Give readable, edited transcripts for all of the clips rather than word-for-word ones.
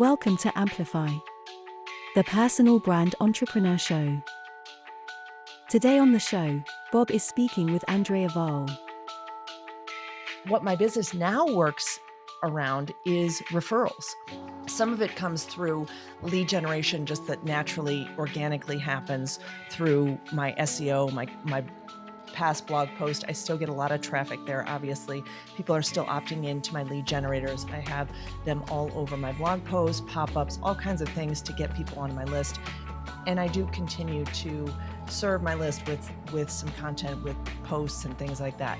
Welcome to Amplify, the personal brand entrepreneur show. Today on the show, Bob is speaking with Andrea Vahl. What my business now works around is referrals. Some of it comes through lead generation, just that naturally, organically happens through my SEO, my past blog post. I still get a lot of traffic there, obviously. People are still opting into my lead generators. I have them all over my blog posts, pop-ups, all kinds of things to get people on my list. And I do continue to serve my list with some content, with posts and things like that.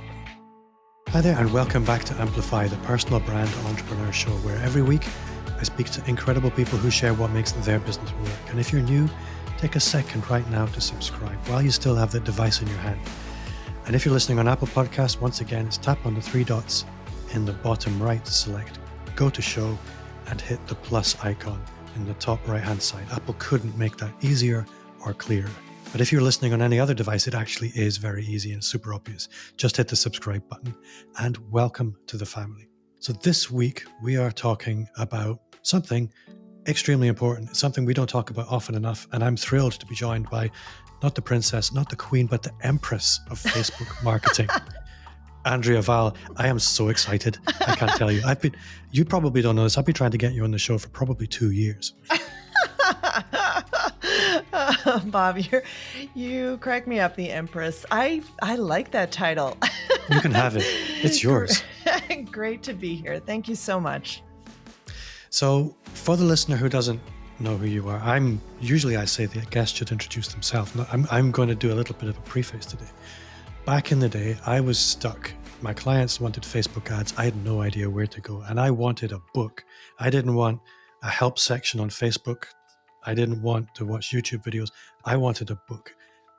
Hi there, and welcome back to Amplify, the personal brand entrepreneur show, where every week I speak to incredible people who share what makes their business work. And if you're new, take a second right now to subscribe while you still have the device in your hand. And if you're listening on Apple Podcasts, once again, it's tap on the three dots in the bottom right to select Go to Show and hit the plus icon in the top right-hand side. Apple couldn't make that easier or clearer. But if you're listening on any other device, it actually is very easy and super obvious. Just hit the subscribe button and welcome to the family. So this week, we are talking about something extremely important. It's something we don't talk about often enough. And I'm thrilled to be joined by not the princess, not the queen, but the empress of Facebook marketing, Andrea Vahl. I am so excited. I can't tell you. You probably don't know this. I've been trying to get you on the show for probably 2 years. Bob, you crack me up, the Empress. I like that title. You can have it. It's yours. Great to be here. Thank you so much. So for the listener who doesn't know who you are, I say the guest should introduce themselves. I'm going to do a little bit of a preface today. Back in the day, I was stuck. My clients wanted Facebook ads. I had no idea where to go. And I wanted a book. I didn't want a help section on Facebook. I didn't want to watch YouTube videos. I wanted a book.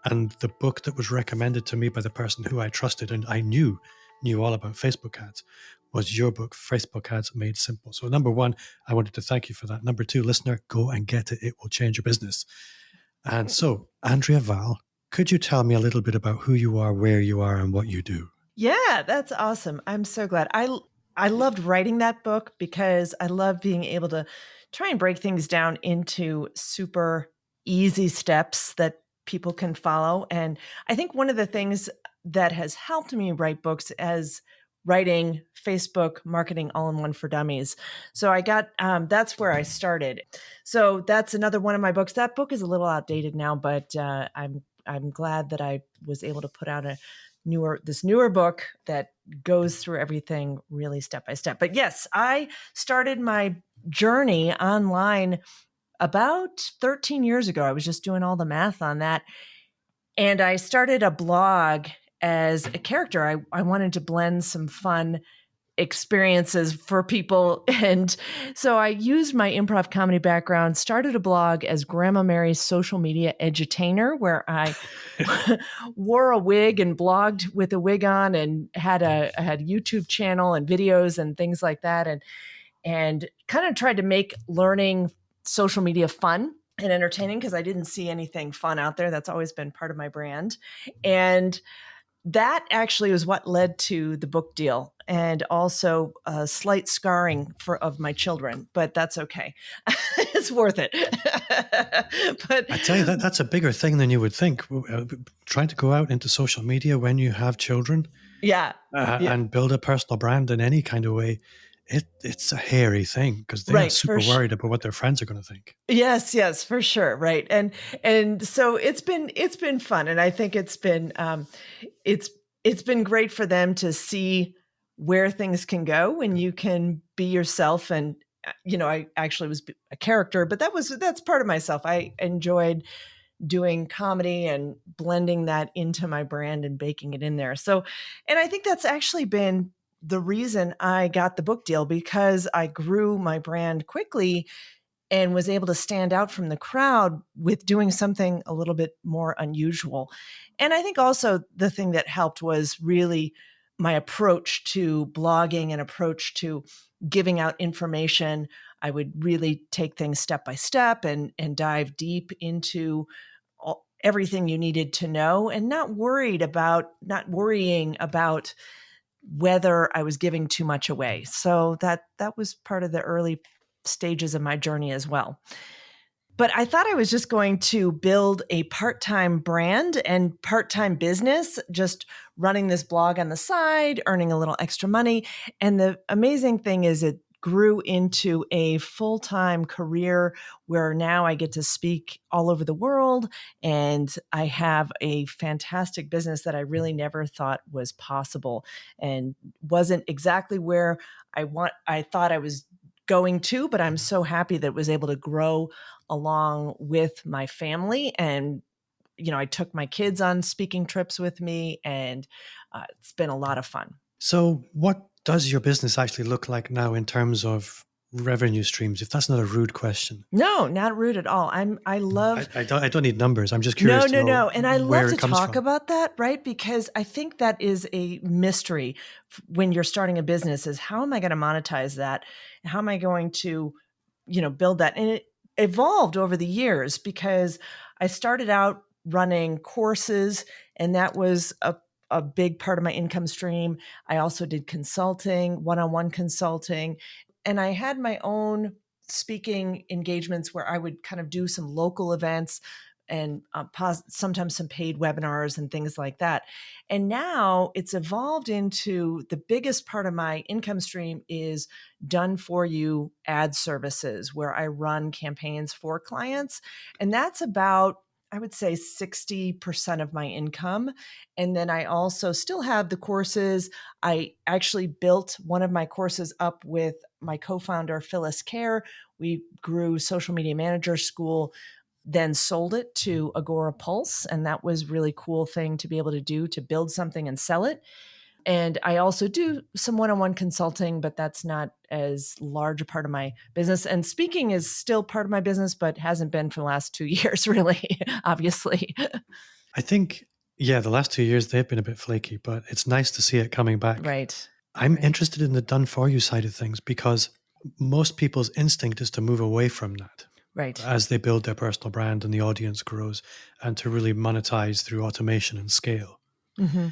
And the book that was recommended to me by the person who I trusted and I knew all about Facebook ads was your book, Facebook Ads Made Simple. So number one, I wanted to thank you for that. Number two, listener, go and get it. It will change your business. And so, Andrea Vahl, could you tell me a little bit about who you are, where you are, and what you do? Yeah, that's awesome. I'm so glad. I loved writing that book because I love being able to try and break things down into super easy steps that people can follow. And I think one of the things that has helped me write books is writing Facebook marketing all-in-one for dummies. So I got, that's where I started. So that's another one of my books. That book is a little outdated now, but I'm glad that I was able to put out this newer book that goes through everything really step by step. But yes, I started my journey online about 13 years ago. I was just doing all the math on that. And I started a blog as a character. I wanted to blend some fun experiences for people. And so I used my improv comedy background, started a blog as Grandma Mary's social media edutainer, where I wore a wig and blogged with a wig on and had a YouTube channel and videos and things like that. And kind of tried to make learning social media fun and entertaining because I didn't see anything fun out there. That's always been part of my brand. And that actually was what led to the book deal and also a slight scarring of my children, but that's okay. It's worth it. But I tell you, that's a bigger thing than you would think. Trying to go out into social media when you have children, and build a personal brand in any kind of way, it's a hairy thing because they're super worried about what their friends are going to think. Yes, for sure, right. And so it's been fun, and I think it's been great for them to see where things can go when you can be yourself. And I actually was a character, but that's part of myself. I enjoyed doing comedy and blending that into my brand and baking it in there. So, and I think that's actually been the reason I got the book deal, because I grew my brand quickly and was able to stand out from the crowd with doing something a little bit more unusual. And I think also the thing that helped was really my approach to blogging and approach to giving out information. I would really take things step by step and dive deep into everything you needed to know, and not worrying about whether I was giving too much away. So that was part of the early stages of my journey as well. But I thought I was just going to build a part-time brand and part-time business, just running this blog on the side, earning a little extra money. And the amazing thing is it grew into a full-time career where now I get to speak all over the world, and I have a fantastic business that I really never thought was possible and wasn't exactly where I thought I was going to, but I'm so happy that it was able to grow along with my family. And, I took my kids on speaking trips with me, and it's been a lot of fun. So what does your business actually look like now in terms of revenue streams, if that's not a rude question? No, not rude at all. I love. I don't need numbers. I'm just curious to know No. And I where love to it comes talk from. about that, right? Because I think that is a mystery when you're starting a business, is how am I going to monetize that? How am I going to, build that? And it evolved over the years, because I started out running courses, and that was a big part of my income stream. I also did consulting, one-on-one consulting, and I had my own speaking engagements where I would kind of do some local events and sometimes some paid webinars and things like that. And now it's evolved into the biggest part of my income stream is done for you ad services, where I run campaigns for clients. And that's about, I would say, 60% of my income. And then I also still have the courses. I actually built one of my courses up with my co-founder, Phyllis Kerr. We grew Social Media Manager School, then sold it to Agora Pulse. And that was a really cool thing to be able to do, to build something and sell it. And I also do some one-on-one consulting, but that's not as large a part of my business. And speaking is still part of my business, but hasn't been for the last 2 years, really, obviously. I think, the last 2 years, they've been a bit flaky, but it's nice to see it coming back. Right. I'm interested in the done for you side of things, because most people's instinct is to move away from that. Right. As they build their personal brand and the audience grows, and to really monetize through automation and scale. Mm-hmm.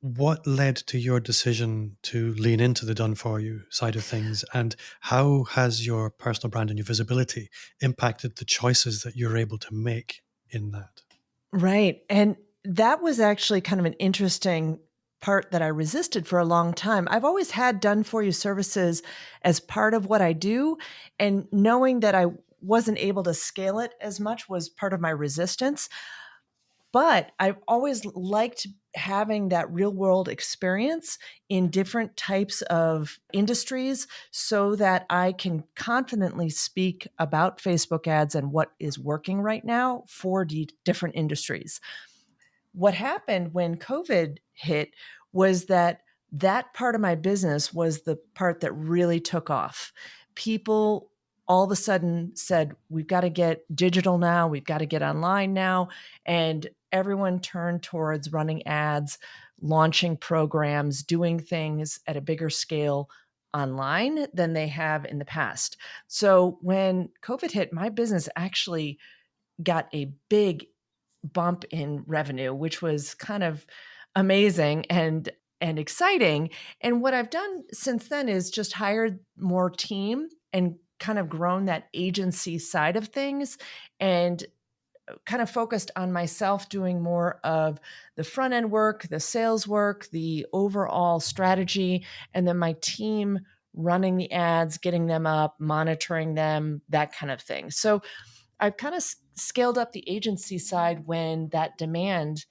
What led to your decision to lean into the done for you side of things? And how has your personal brand and your visibility impacted the choices that you're able to make in that? Right. And that was actually kind of an interesting part that I resisted for a long time. I've always had done for you services as part of what I do, and knowing that I wasn't able to scale it as much was part of my resistance. But I've always liked having that real world experience in different types of industries, so that I can confidently speak about Facebook ads and what is working right now for different industries. What happened when COVID hit was that part of my business was the part that really took off. People all of a sudden said, we've got to get digital now, we've got to get online now. And everyone turned towards running ads, launching programs, doing things at a bigger scale online than they have in the past. So when COVID hit, my business actually got a big bump in revenue, which was kind of amazing and exciting. And what I've done since then is just hired more team and kind of grown that agency side of things, and kind of focused on myself doing more of the front end work, the sales work, the overall strategy, and then my team running the ads, getting them up, monitoring them, that kind of thing. So I've kind of scaled up the agency side when that demand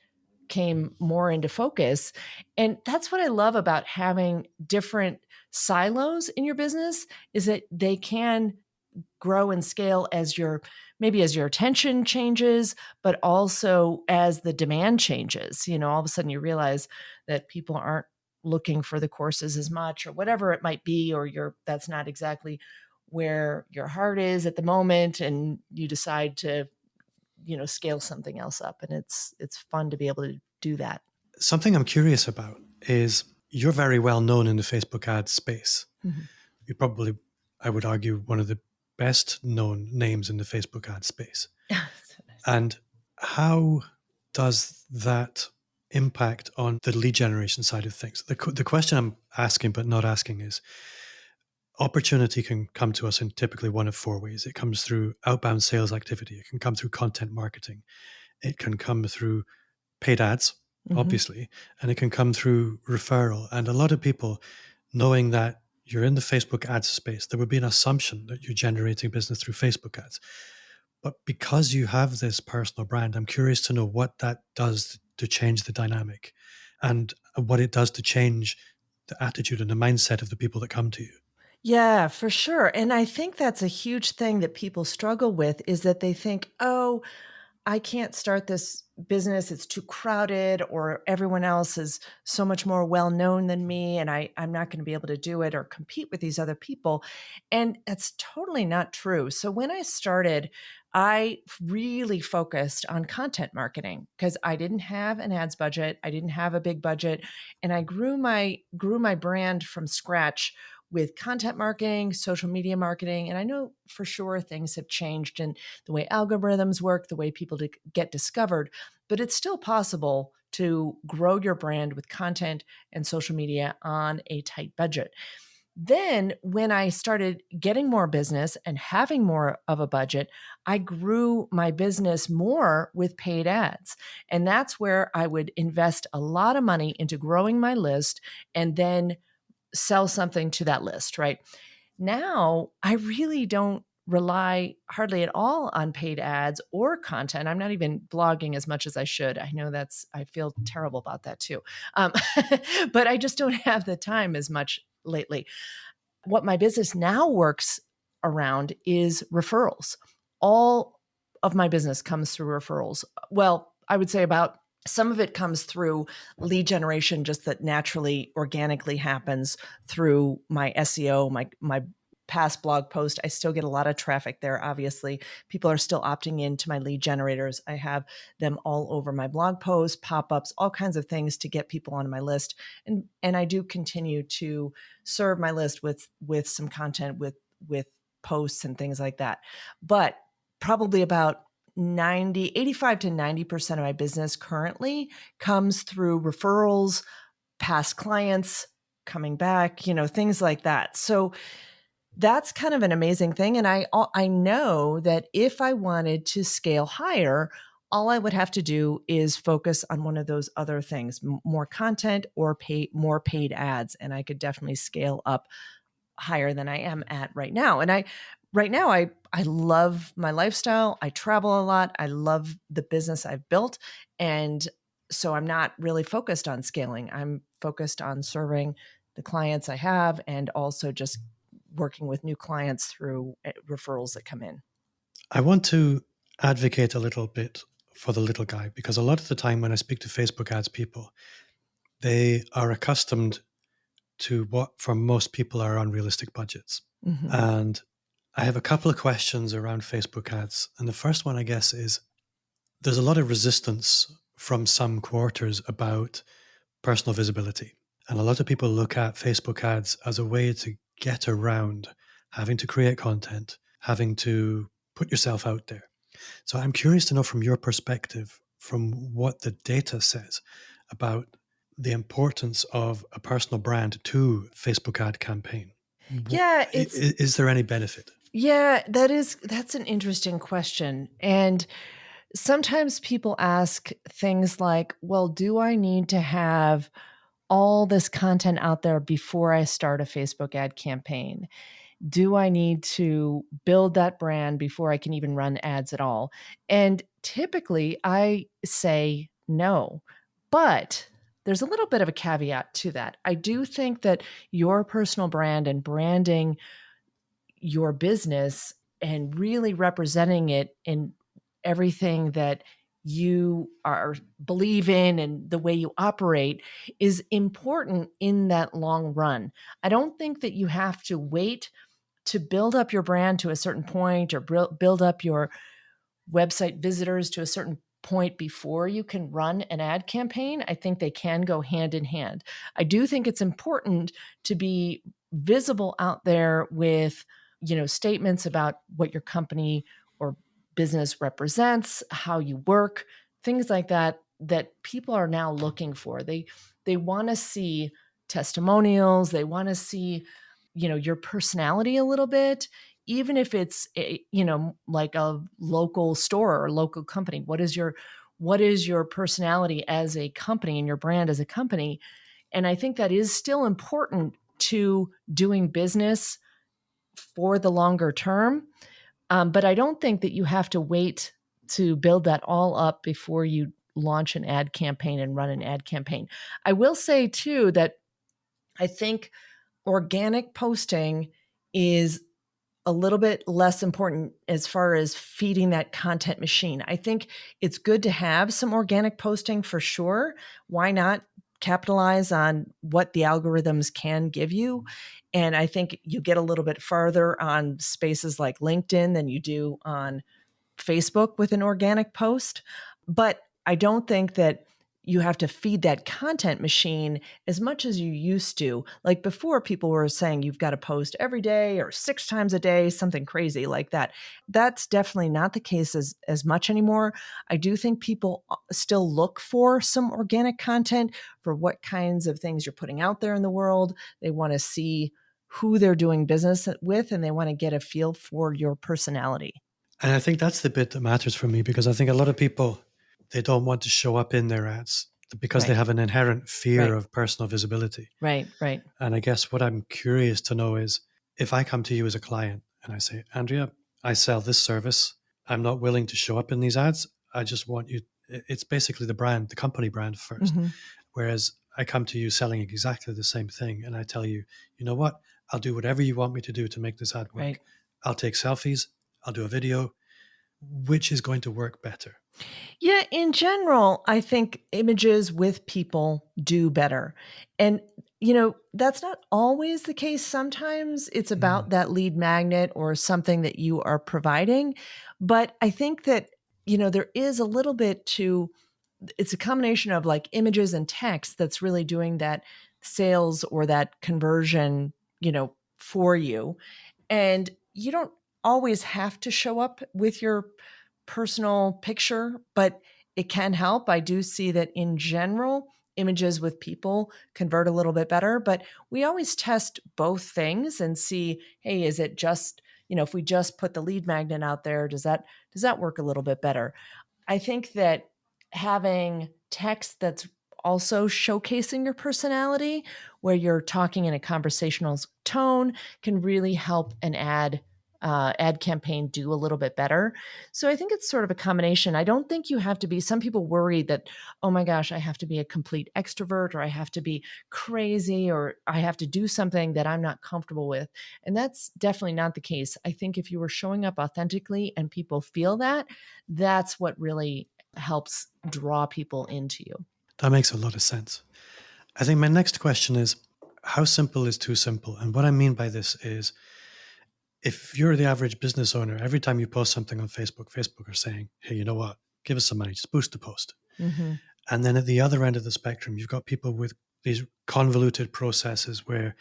came more into focus. And that's what I love about having different silos in your business, is that they can grow and scale as your attention changes, but also as the demand changes. All of a sudden you realize that people aren't looking for the courses as much, or whatever it might be, or that's not exactly where your heart is at the moment, and you decide to scale something else up. And it's fun to be able to do that. Something I'm curious about is, you're very well known in the Facebook ads space. Mm-hmm. You're probably, I would argue, one of the best known names in the Facebook ad space. So nice. And how does that impact on the lead generation side of things? The question I'm asking but not asking is, opportunity can come to us in typically one of four ways. It comes through outbound sales activity. It can come through content marketing. It can come through paid ads, obviously, and it can come through referral. And a lot of people, knowing that you're in the Facebook ads space, there would be an assumption that you're generating business through Facebook ads. But because you have this personal brand, I'm curious to know what that does to change the dynamic and what it does to change the attitude and the mindset of the people that come to you. Yeah, for sure. And I think that's a huge thing that people struggle with is that they think, oh, I can't start this business. It's too crowded, or everyone else is so much more well known than me, and I'm not going to be able to do it or compete with these other people. And that's totally not true. So when I started, I really focused on content marketing because I didn't have an ads budget. I didn't have a big budget. And I grew my brand from scratch with content marketing, social media marketing. And I know for sure things have changed in the way algorithms work, the way people get discovered, but it's still possible to grow your brand with content and social media on a tight budget. Then, when I started getting more business and having more of a budget, I grew my business more with paid ads. And that's where I would invest a lot of money into growing my list and then sell something to that list, right? Now, I really don't rely hardly at all on paid ads or content. I'm not even blogging as much as I should. I feel terrible about that too. Um, but I just don't have the time as much lately. What my business now works around is referrals. All of my business comes through referrals. Well, I would say about some of it comes through lead generation, just that naturally, organically happens through my SEO, my past blog post. I still get a lot of traffic there. Obviously, people are still opting into my lead generators. I have them all over my blog posts, pop-ups, all kinds of things to get people on my list. And I do continue to serve my list with some content, with posts and things like that. But probably about 85 to 90% of my business currently comes through referrals, past clients coming back, things like that. So that's kind of an amazing thing. And I know that if I wanted to scale higher, all I would have to do is focus on one of those other things, more content or more paid ads. And I could definitely scale up higher than I am at right now. And right now I love my lifestyle. I travel a lot. I love the business I've built. And so I'm not really focused on scaling. I'm focused on serving the clients I have and also just working with new clients through referrals that come in. I want to advocate a little bit for the little guy because a lot of the time when I speak to Facebook ads people, they are accustomed to what for most people are unrealistic budgets. Mm-hmm. And I have a couple of questions around Facebook ads. And the first one, I guess, is there's a lot of resistance from some quarters about personal visibility. And a lot of people look at Facebook ads as a way to get around having to create content, having to put yourself out there. So I'm curious to know from your perspective, from what the data says about the importance of a personal brand to Facebook ad campaign. Yeah, Is there any benefit? Yeah, that's an interesting question. And sometimes people ask things like, well, do I need to have all this content out there before I start a Facebook ad campaign? Do I need to build that brand before I can even run ads at all? And typically I say no, but there's a little bit of a caveat to that. I do think that your personal brand and branding your business and really representing it in everything that you are believe in and the way you operate is important in that long run. I don't think that you have to wait to build up your brand to a certain point or build up your website visitors to a certain point before you can run an ad campaign. I think they can go hand in hand. I do think it's important to be visible out there with, statements about what your company or business represents, how you work, things like that people are now looking for. They want to see testimonials, they want to see your personality a little bit, even if it's like a local store or local company. What is your personality as a company and your brand as a company? And I think that is still important to doing business for the longer term. But I don't think that you have to wait to build that all up before you launch an ad campaign and run an ad campaign. I will say too that I think organic posting is a little bit less important as far as feeding that content machine. I think it's good to have some organic posting for sure. Why not capitalize on what the algorithms can give you? And I think you get a little bit farther on spaces like LinkedIn than you do on Facebook with an organic post. But I don't think that you have to feed that content machine as much as you used to. Like before, people were saying you've got to post every day or 6 times a day, something crazy like that. That's definitely not the case as much anymore. I do think people still look for some organic content for what kinds of things you're putting out there in the world. They want to see who they're doing business with, and they want to get a feel for your personality. And I think that's the bit that matters for me, because I think a lot of people, they don't want to show up in their ads because they Right. have an inherent fear Right. of personal visibility. Right. And I guess what I'm curious to know is, if I come to you as a client and I say, Andrea, I sell this service, I'm not willing to show up in these ads. I just want you, it's basically the brand, the company brand first. Mm-hmm. Whereas I come to you selling exactly the same thing and I tell you, you know what, I'll do whatever you want me to do to make this ad work. Right. I'll take selfies, I'll do a video. Which is going to work better? Yeah, in general, I think images with people do better. And, that's not always the case. Sometimes it's about that lead magnet or something that you are providing. But I think that, there is a little bit it's a combination of like images and text that's really doing that sales or that conversion, for you. And you don't always have to show up with your personal picture, but it can help. I do see that in general, images with people convert a little bit better, but we always test both things and see, hey, is it just, if we just put the lead magnet out there, does that work a little bit better? I think that having text that's also showcasing your personality, where you're talking in a conversational tone, can really help an ad campaign do a little bit better. So I think it's sort of a combination. I don't think you have to be, some people worry that, oh my gosh, I have to be a complete extrovert, or I have to be crazy, or I have to do something that I'm not comfortable with. And that's definitely not the case. I think if you were showing up authentically and people feel that, that's what really helps draw people into you. That makes a lot of sense. I think my next question is, how simple is too simple? And what I mean by this is, if you're the average business owner, every time you post something on Facebook are saying, hey, you know what? Give us some money, just boost the post. Mm-hmm. And then at the other end of the spectrum, you've got people with these convoluted processes where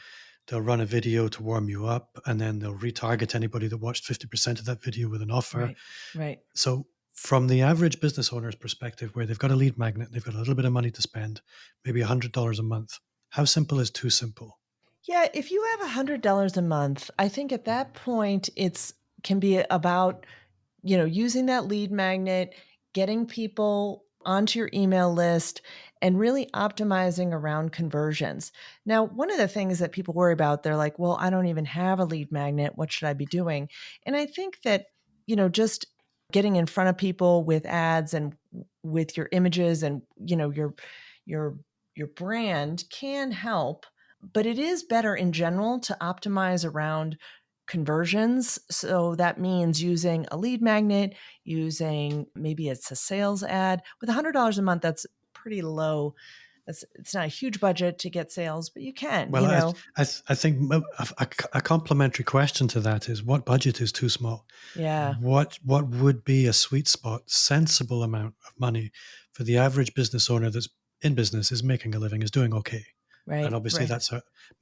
they'll run a video to warm you up, and then they'll retarget anybody that watched 50% of that video with an offer. Right. So from the average business owner's perspective, where they've got a lead magnet, they've got a little bit of money to spend, maybe $100 a month, how simple is too simple? Yeah, if you have $100 a month, I think at that point it's can be about, using that lead magnet, getting people onto your email list, and really optimizing around conversions. Now, one of the things that people worry about, they're like, well, I don't even have a lead magnet. What should I be doing? And I think that, just getting in front of people with ads and with your images and, your brand can help, but it is better in general to optimize around conversions. So that means using a lead magnet, using maybe it's a sales ad. With $100 a month, that's pretty low. It's not a huge budget to get sales, but you can, Well, I think a complementary question to that is, what budget is too small? Yeah. What would be a sweet spot, sensible amount of money for the average business owner that's in business, is making a living, is doing okay? Right. And obviously right. that's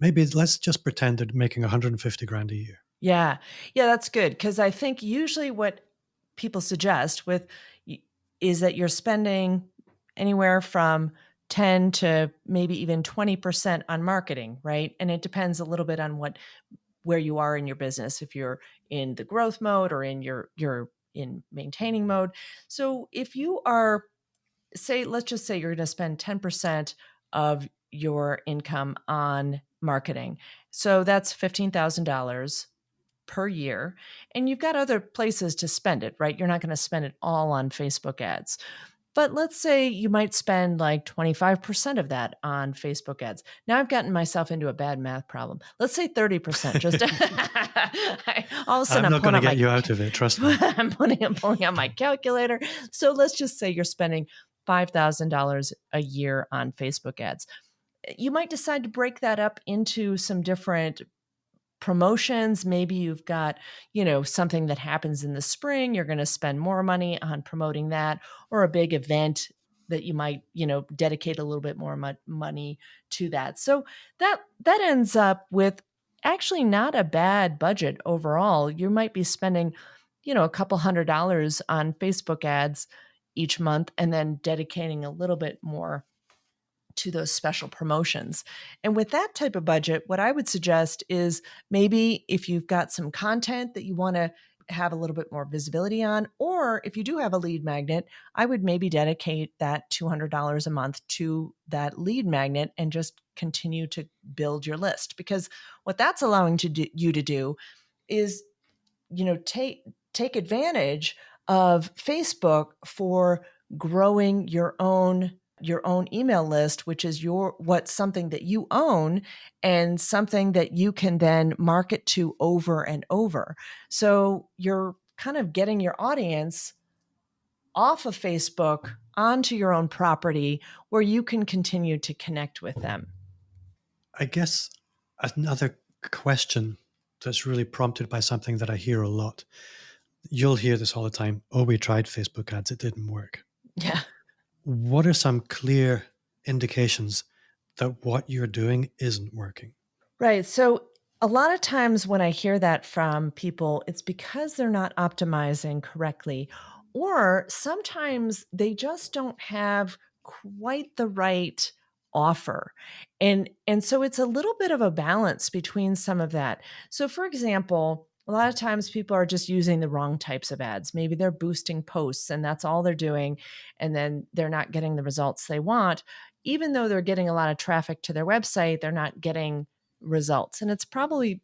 maybe let's just pretend they're making 150 grand a year. Yeah. Yeah, that's good. Because I think usually what people suggest is that you're spending anywhere from 10 to maybe even 20% on marketing, right? And it depends a little bit on what where you are in your business, if you're in the growth mode or in you're in maintaining mode. So if you are, let's just say you're going to spend 10% of your income on marketing. So that's $15,000 per year. And you've got other places to spend it, right? You're not going to spend it all on Facebook ads. But let's say you might spend like 25% of that on Facebook ads. Now I've gotten myself into a bad math problem. Let's say 30%. Just all of a sudden I'm not going to get you my out of it. Trust me. I'm pulling out my calculator. So let's just say you're spending $5,000 a year on Facebook ads. You might decide to break that up into some different promotions. Maybe you've got, something that happens in the spring. You're going to spend more money on promoting that, or a big event that you might, dedicate a little bit more money to that. So that ends up with actually not a bad budget overall. You might be spending, a couple $100 on Facebook ads each month, and then dedicating a little bit more to those special promotions. And with that type of budget, what I would suggest is maybe if you've got some content that you want to have a little bit more visibility on, or if you do have a lead magnet, I would maybe dedicate that $200 a month to that lead magnet and just continue to build your list. Because what that's allowing you to do is, take advantage of Facebook for growing your own email list, which is something that you own and something that you can then market to over and over. So you're kind of getting your audience off of Facebook onto your own property where you can continue to connect with them. I guess another question that's really prompted by something that I hear a lot. You'll hear this all the time. Oh, we tried Facebook ads. It didn't work. Yeah. What are some clear indications that what you're doing isn't working? Right. So a lot of times when I hear that from people, it's because they're not optimizing correctly, or sometimes they just don't have quite the right offer. And so it's a little bit of a balance between some of that. So for example, a lot of times people are just using the wrong types of ads. Maybe they're boosting posts and that's all they're doing, and then they're not getting the results they want. Even though they're getting a lot of traffic to their website, they're not getting results. And it's probably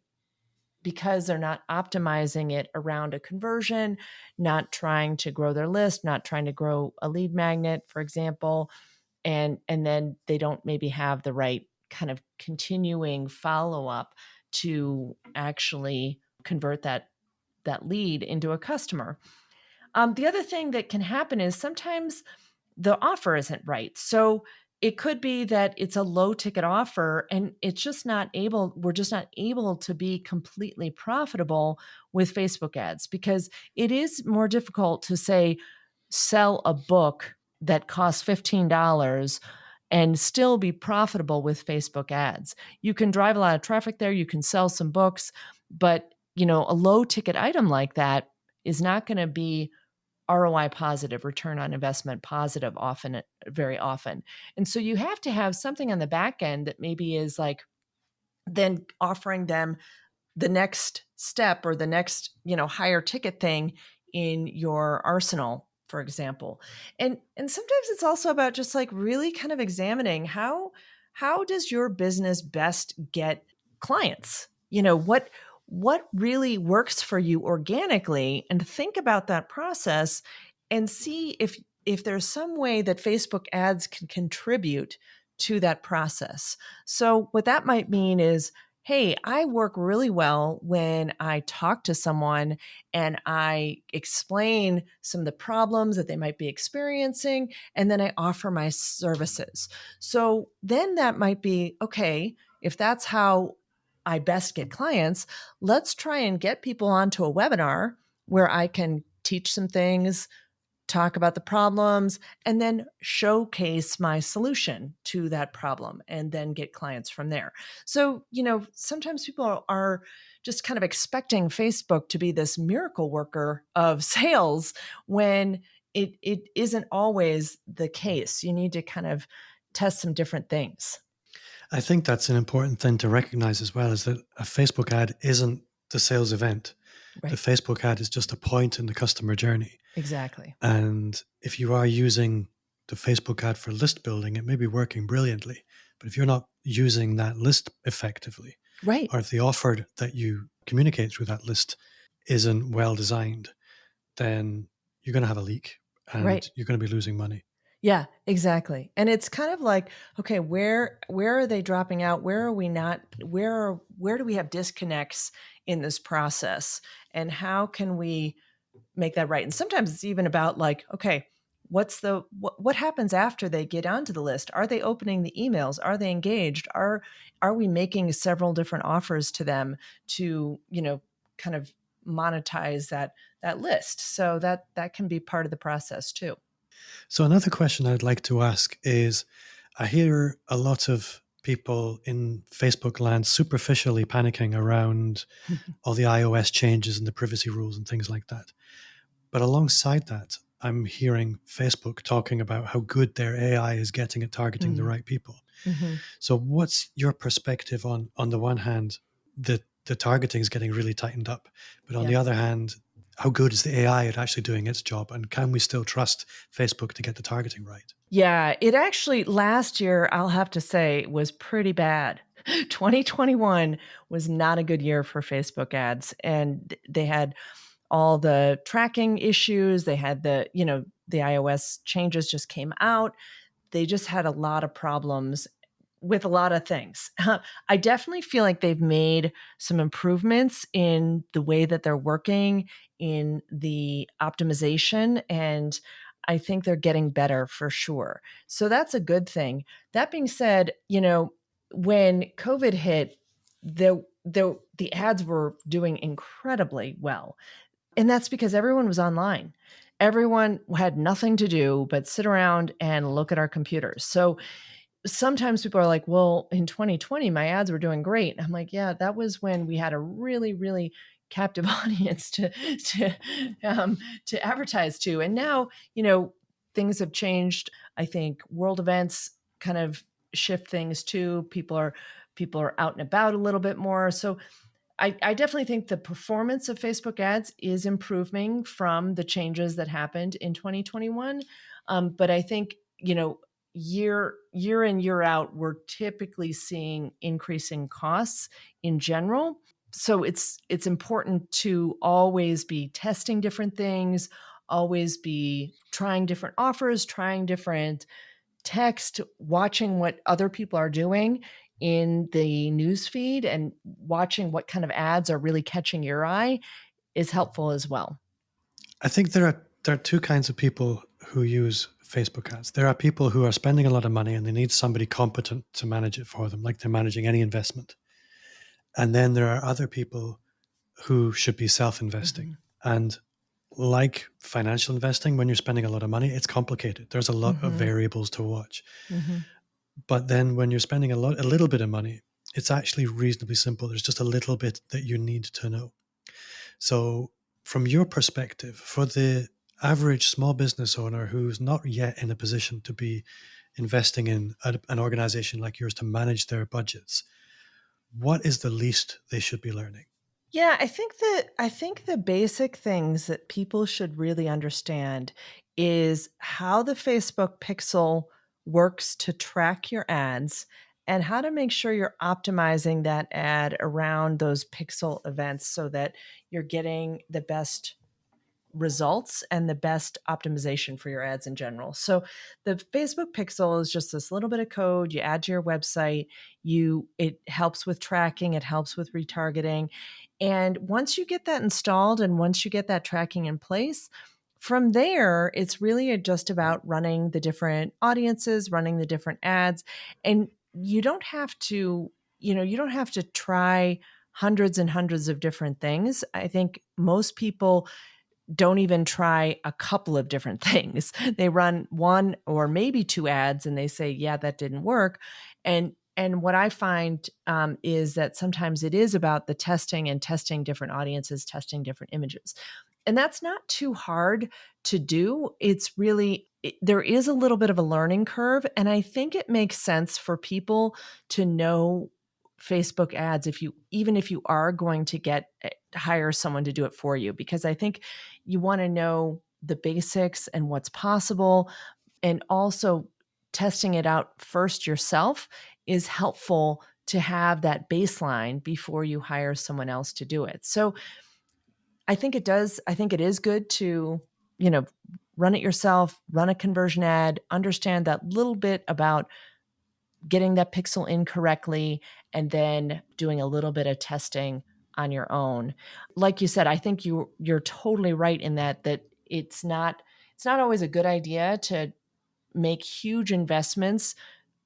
because they're not optimizing it around a conversion, not trying to grow their list, not trying to grow a lead magnet, for example. And then they don't maybe have the right kind of continuing follow-up to actually convert that lead into a customer. The other thing that can happen is sometimes the offer isn't right. So it could be that it's a low ticket offer and we're just not able to be completely profitable with Facebook ads, because it is more difficult to say sell a book that costs $15 and still be profitable with Facebook ads. You can drive a lot of traffic there, you can sell some books, but a low ticket item like that is not going to be ROI positive, return on investment positive very often. And so you have to have something on the back end that maybe is like then offering them the next step or the next, higher ticket thing in your arsenal, for example. And sometimes it's also about just like really kind of examining how does your business best get clients? What really works for you organically, and think about that process and see if there's some way that Facebook ads can contribute to that process. So what that might mean is, hey, I work really well when I talk to someone and I explain some of the problems that they might be experiencing, and then I offer my services. So then that might be, okay, if that's how I best get clients, let's try and get people onto a webinar where I can teach some things, talk about the problems, and then showcase my solution to that problem, and then get clients from there. So, sometimes people are just kind of expecting Facebook to be this miracle worker of sales when it isn't always the case. You need to kind of test some different things. I think that's an important thing to recognize as well, is that a Facebook ad isn't the sales event. The Right. Facebook ad is just a point in the customer journey. Exactly. And if you are using the Facebook ad for list building, it may be working brilliantly. But if you're not using that list effectively, Right. or if the offer that you communicate through that list isn't well designed, then you're going to have a leak Right. and you're going to be losing money. Yeah, exactly. And it's kind of like, okay, where are they dropping out? Where are we not? Where do we have disconnects in this process? And how can we make that right? And sometimes it's even about like, okay, what happens after they get onto the list? Are they opening the emails? Are they engaged? Are we making several different offers to them to, kind of monetize that list? So that can be part of the process too. So, another question I'd like to ask is, I hear a lot of people in Facebook land superficially panicking around all the iOS changes and the privacy rules and things like that. But alongside that, I'm hearing Facebook talking about how good their AI is getting at targeting the right people. Mm-hmm. So what's your perspective on the one hand, the targeting is getting really tightened up, but on Yeah. the other hand, how good is the AI at actually doing its job? And can we still trust Facebook to get the targeting right? Yeah, it actually last year, I'll have to say, was pretty bad. 2021 was not a good year for Facebook ads. And they had all the tracking issues. They had the iOS changes just came out. They just had a lot of problems with a lot of things. I definitely feel like they've made some improvements in the way that they're working, in the optimization, and I think they're getting better for sure. So that's a good thing. That being said, when COVID hit, the ads were doing incredibly well. And that's because everyone was online. Everyone had nothing to do but sit around and look at our computers. So sometimes people are like, well, in 2020, my ads were doing great. I'm like, yeah, that was when we had a really, really captive audience to advertise to. And now, things have changed. I think world events kind of shift things too. People are out and about a little bit more. So I definitely think the performance of Facebook ads is improving from the changes that happened in 2021. But I think, year in, year out, we're typically seeing increasing costs in general. So it's important to always be testing different things, always be trying different offers, trying different text, watching what other people are doing in the news feed and watching what kind of ads are really catching your eye is helpful as well. I think there are two kinds of people who use Facebook ads. There are people who are spending a lot of money and they need somebody competent to manage it for them, like they're managing any investment. And then there are other people who should be self-investing. Mm-hmm. And like financial investing, when you're spending a lot of money, it's complicated. There's a lot of variables to watch. Mm-hmm. But then when you're spending a little bit of money, it's actually reasonably simple. There's just a little bit that you need to know. So from your perspective, for the average small business owner who's not yet in a position to be investing in an organization like yours to manage their budgets, what is the least they should be learning? Yeah, I think the basic things that people should really understand is how the Facebook pixel works to track your ads and how to make sure you're optimizing that ad around those pixel events so that you're getting the best results and the best optimization for your ads in general. So the Facebook pixel is just this little bit of code you add to your website. It helps with tracking, it helps with retargeting. And once you get that installed and once you get that tracking in place, from there, it's really just about running the different audiences, running the different ads. And you don't have to, you don't have to try hundreds and hundreds of different things. I think most people don't even try a couple of different things. They run one or maybe two ads and they say, yeah, that didn't work. And what I find is that sometimes it is about the testing and testing different audiences, testing different images. And that's not too hard to do. It's really there is a little bit of a learning curve. And I think it makes sense for people to know Facebook ads even if you are going to hire someone to do it for you, because I think you want to know the basics and what's possible. And also testing it out first yourself is helpful to have that baseline before you hire someone else to do it. So I think it is good to, run it yourself, run a conversion ad, understand that little bit about getting that pixel in correctly, and then doing a little bit of testing on your own. Like you said, I think you're totally right in that it's not always a good idea to make huge investments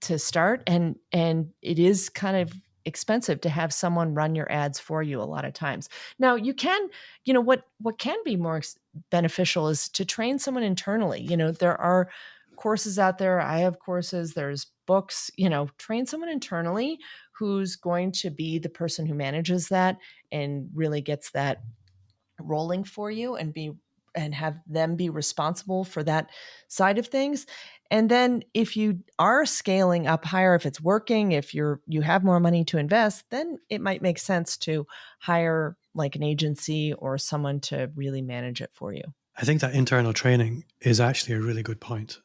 to start, and it is kind of expensive to have someone run your ads for you a lot of times. Now you can, what can be more beneficial is to train someone internally. There are courses out there. I have courses, there's books. Train someone internally who's going to be the person who manages that and really gets that rolling for you, and have them be responsible for that side of things. And then if you are scaling up higher, if it's working, if you have more money to invest, then it might make sense to hire like an agency or someone to really manage it for you. I think that internal training is actually a really good point.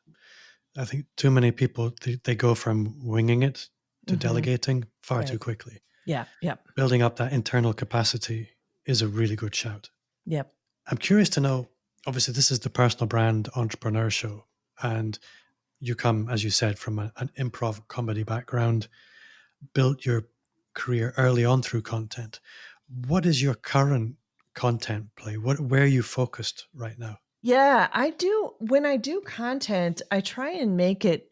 I think too many people, they go from winging it to delegating far too quickly. Yeah. Yep. Building up that internal capacity is a really good shout. Yep. I'm curious to know, obviously, this is the Personal Brand Entrepreneur Show, and you come, as you said, from an improv comedy background, built your career early on through content. What is your current content play? Where are you focused right now? Yeah, I do. When I do content, I try and make it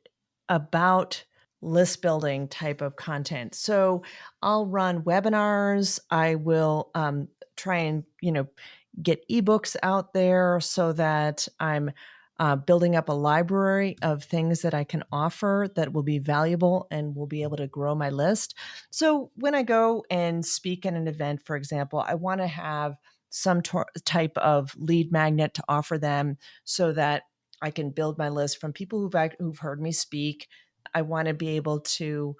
about list building type of content. So I'll run webinars. I will try and, get ebooks out there so that I'm building up a library of things that I can offer that will be valuable and will be able to grow my list. So when I go and speak at an event, for example, I want to have some type of lead magnet to offer them so that I can build my list from people who've heard me speak. I want to be able to,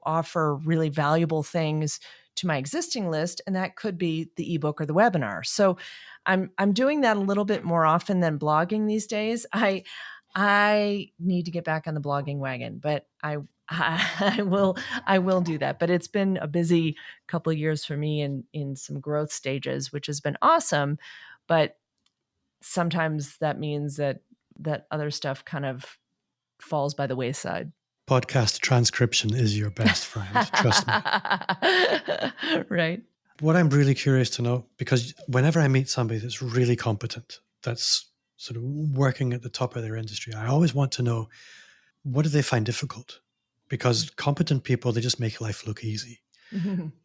offer really valuable things to my existing list, and that could be the ebook or the webinar. So I'm doing that a little bit more often than blogging these days. I need to get back on the blogging wagon, but I will do that. But it's been a busy couple of years for me in some growth stages, which has been awesome. But sometimes that means that other stuff kind of falls by the wayside. Podcast transcription is your best friend. Trust me. Right. What I'm really curious to know, because whenever I meet somebody that's really competent, that's sort of working at the top of their industry, I always want to know, what do they find difficult? Because competent people, they just make life look easy.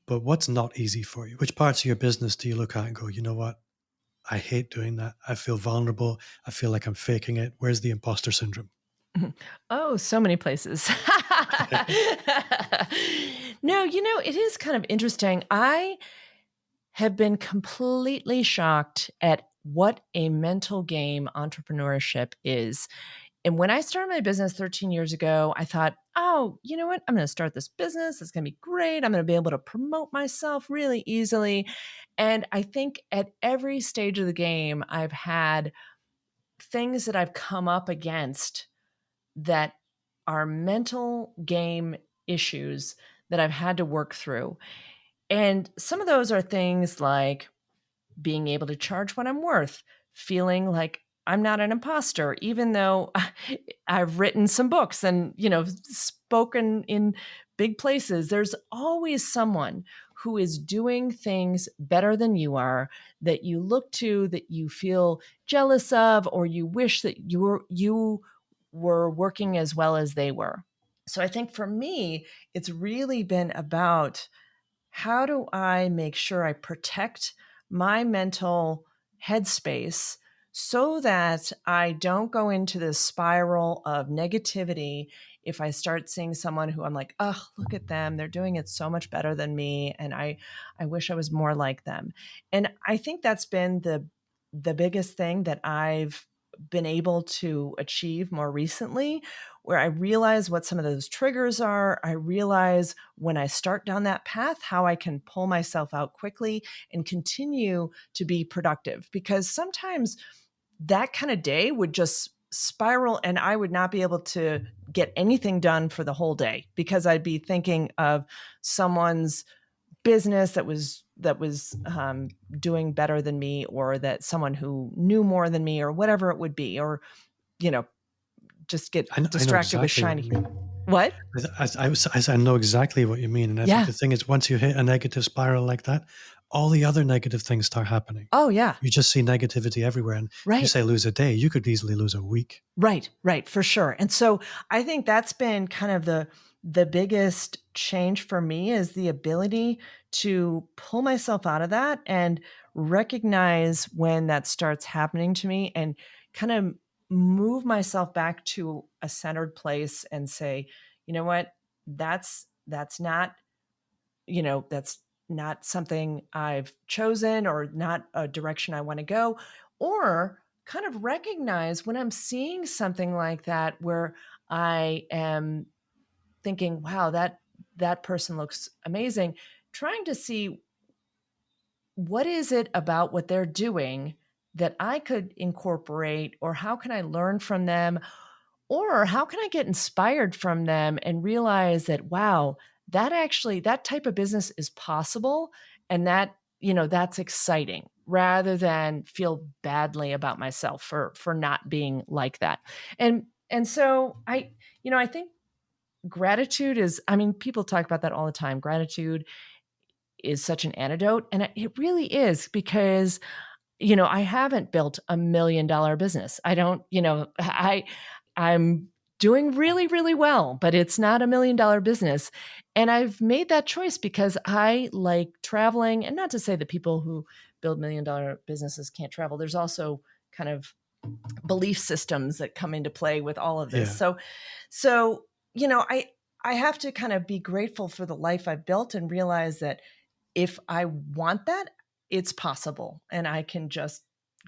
But what's not easy for you? Which parts of your business do you look at and go, you know what? I hate doing that. I feel vulnerable. I feel like I'm faking it. Where's the imposter syndrome? Oh, so many places. No, it is kind of interesting. I have been completely shocked at what a mental game entrepreneurship is. And when I started my business 13 years ago, I thought, oh, you know what? I'm going to start this business. It's going to be great. I'm going to be able to promote myself really easily. And I think at every stage of the game, I've had things that I've come up against that are mental game issues that I've had to work through. And some of those are things like being able to charge what I'm worth, feeling like I'm not an imposter, even though I've written some books and, spoken in big places. There's always someone who is doing things better than you are, that you look to, that you feel jealous of, or you wish that you were working as well as they were. So I think for me, it's really been about, how do I make sure I protect my mental headspace so that I don't go into this spiral of negativity if I start seeing someone who I'm like, oh, look at them. They're doing it so much better than me. And I wish I was more like them. And I think that's been the biggest thing that I've been able to achieve more recently, where I realize what some of those triggers are. I realize when I start down that path, how I can pull myself out quickly and continue to be productive. Because sometimes that kind of day would just spiral and I would not be able to get anything done for the whole day because I'd be thinking of someone's business that was doing better than me, or that someone who knew more than me, or whatever it would be, or just get I know distracted with exactly what you shiny. mean. What? I know exactly what you mean. And I think Yeah. the thing is, once you hit a negative spiral like that, all the other negative things start happening. Oh yeah. You just see negativity everywhere. And if you Right. say lose a day, you could easily lose a week. Right, for sure. And so I think that's been kind of the biggest change for me, is the ability to pull myself out of that and recognize when that starts happening to me, and kind of move myself back to a centered place and say, you know what, that's not, that's not something I've chosen, or not a direction I want to go. Or kind of recognize when I'm seeing something like that, where I am thinking, wow, that person looks amazing, trying to see what is it about what they're doing that I could incorporate, or how can I learn from them, or how can I get inspired from them and realize that, wow, that type of business is possible, and that's exciting, rather than feel badly about myself for not being like that. And so I think gratitude is, I mean, people talk about that all the time. Gratitude is such an antidote, and it really is, because I haven't built $1 million business. I don't, I'm doing really, really well, but it's not $1 million business. And I've made that choice because I like traveling. And not to say that people who build $1 million businesses can't travel. There's also kind of belief systems that come into play with all of this. Yeah. So, I have to kind of be grateful for the life I've built, and realize that if I want that, it's possible, and I can just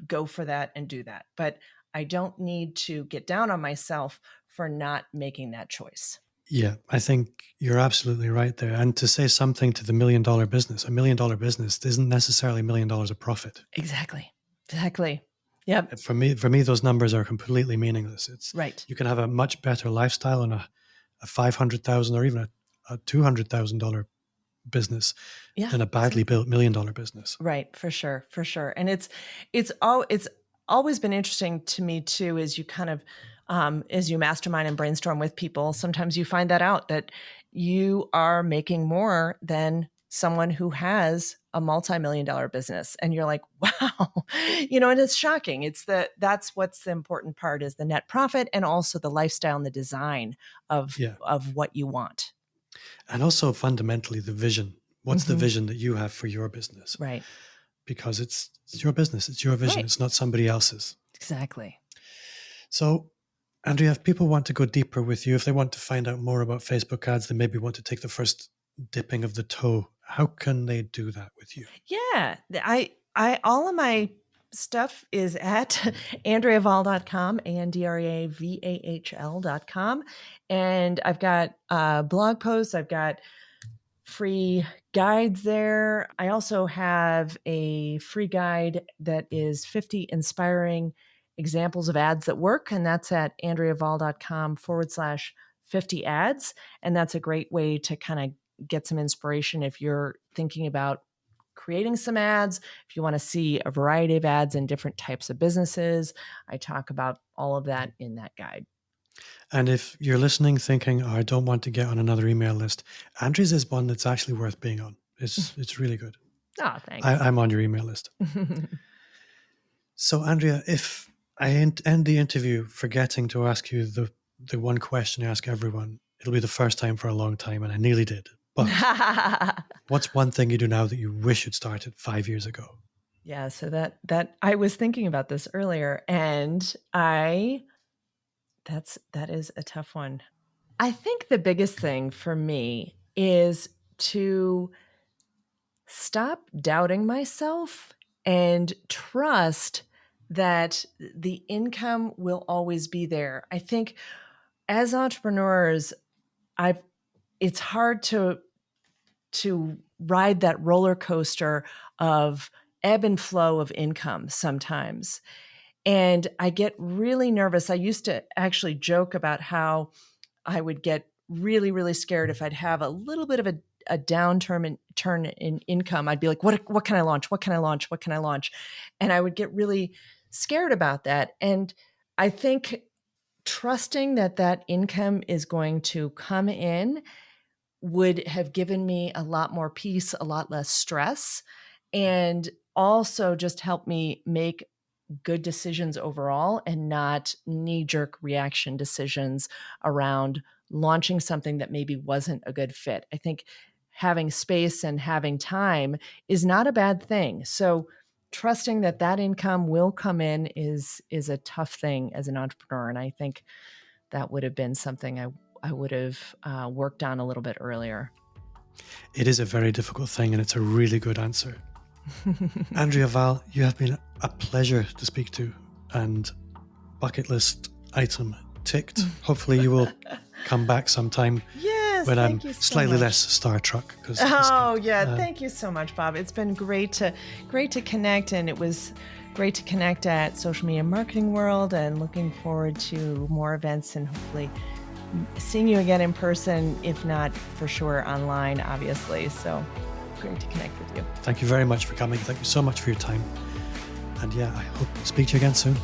go for that and do that. But I don't need to get down on myself for not making that choice. Yeah, I think you're absolutely right there. And to say something to the $1 million business, $1 million business isn't necessarily $1 million of profit. Exactly. Yep. For me, those numbers are completely meaningless. It's Right. You can have a much better lifestyle on a $500,000 or even a $200,000 business Yeah. than a badly built $1 million business. Right. For sure. And it's always been interesting to me too, as you kind of, as you mastermind and brainstorm with people, sometimes you find that out, that you are making more than someone who has a multi-million-dollar business. And you're like, wow, and it's shocking. That's what's the important part, is the net profit, and also the lifestyle and the design of what you want. And also fundamentally the vision. What's the Mhm. vision that you have for your business? Right. Because it's your business, it's your vision, Right. it's not somebody else's. Exactly. So, Andrea, if people want to go deeper with you, if they want to find out more about Facebook ads, they maybe want to take the first dipping of the toe, how can they do that with you? Yeah. I all of my stuff is at andreavahl.com, ANDREAVAHL.com. And I've got blog posts, I've got free guides there. I also have a free guide that is 50 inspiring examples of ads that work. And that's at andreavahl.com/50 ads. And that's a great way to kind of get some inspiration if you're thinking about creating some ads, if you want to see a variety of ads in different types of businesses. I talk about all of that in that guide. And if you're listening thinking, oh, I don't want to get on another email list, Andrea's is one that's actually worth being on. It's really good. Oh, thanks. I'm on your email list. So, Andrea, if I end the interview forgetting to ask you the one question I ask everyone, it'll be the first time for a long time, and I nearly did. But what's one thing you do now that you wish you'd started 5 years ago? Yeah, so that I was thinking about this earlier, and that is a tough one. I think the biggest thing for me is to stop doubting myself and trust that the income will always be there. I think as entrepreneurs, it's hard to ride that roller coaster of ebb and flow of income sometimes. And I get really nervous. I used to actually joke about how I would get really, really scared if I'd have a little bit of a turn in income. I'd be like, what can I launch? What can I launch? What can I launch? And I would get really scared about that. And I think trusting that income is going to come in would have given me a lot more peace, a lot less stress, and also just help me make good decisions overall and not knee-jerk reaction decisions around launching something that maybe wasn't a good fit. I think having space and having time is not a bad thing. So trusting that income will come in is a tough thing as an entrepreneur. And I think that would have been something I would have worked on a little bit earlier. It is a very difficult thing, and it's a really good answer. Andrea Vahl, you have been a pleasure to speak to, and bucket list item ticked. Hopefully you will come back sometime. Yes, when thank I'm you so slightly much. less star-struck. Thank you so much, Bob. It's been great to connect, and it was great to connect at Social Media Marketing World, and looking forward to more events and hopefully seeing you again in person, if not for sure online, obviously. So great to connect with you. Thank you very much for coming. Thank you so much for your time. And yeah, I hope to speak to you again soon.